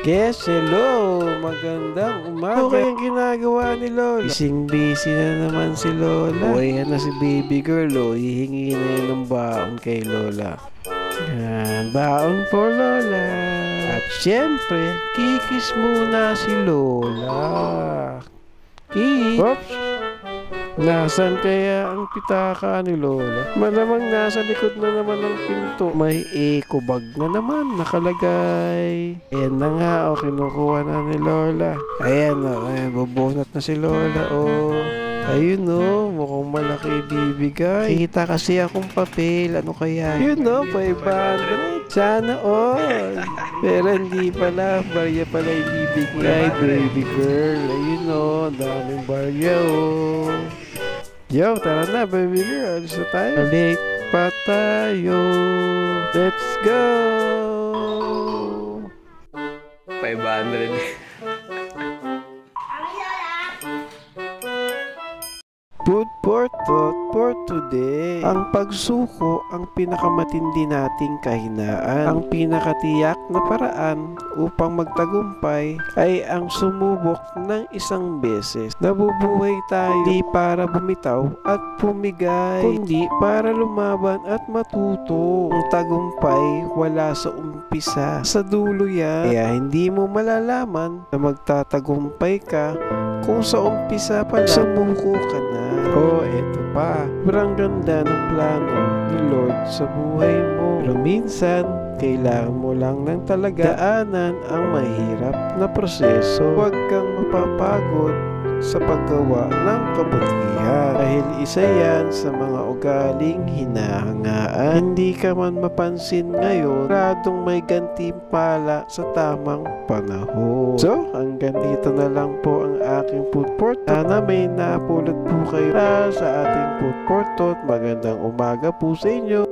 Yes, hello! Magandang umaga! Ano kayang ginagawa ni Lola? Busy na naman si Lola. O ayan na si baby girl, hihingi na yun ng baon kay Lola. Yan, baon for Lola. At syempre, kikis muna si Lola. Kiss! Oops! Nasaan kaya ang pitaka ni Lola? Malamang nasa likod na naman ng pinto. May eco bag na naman nakalagay. Ayan na nga, kinukuha na ni Lola. Ayan, bubunot na si Lola, Ayun, mukhang malaki bibigay. Kita kasi akong papel, ano kaya? Yun, 500. Sana all. Pero hindi pala, barya pala yung bibigay, baby girl. Ayun, ang daming barya, Yo, tara na, baby girl. Alis na tayo. Balik pa tayo. Let's go! 500. Food for thought for today. Ang pagsuko ang pinakamatindi nating kahinaan. Ang pinakatiyak na paraan upang magtagumpay ay ang sumubok ng isang beses. Nabubuhay tayo di para bumitaw at pumigay, kundi para lumaban at matuto. Ang tagumpay wala sa umpisa, sa dulo yan. Kaya hindi mo malalaman na magtatagumpay ka kung sa umpisa pa lang sumuko ka na. Eto pa. Sobrang ganda ng plano ni Lord sa buhay mo. Pero minsan, kailangan mo lang ng talaga daanan ang mahirap na proseso. Huwag kang mapapagod sa paggawa ng kabutihan. Dahil isa yan sa mga ugaling hinahangaan. Hindi ka man mapansin ngayon, radong may gantimpala sa tamang panahon. So, hanggang dito na lang po ang aking food for thought. Sana may napulot po kayo sa ating food for thought. Magandang umaga po sa inyo.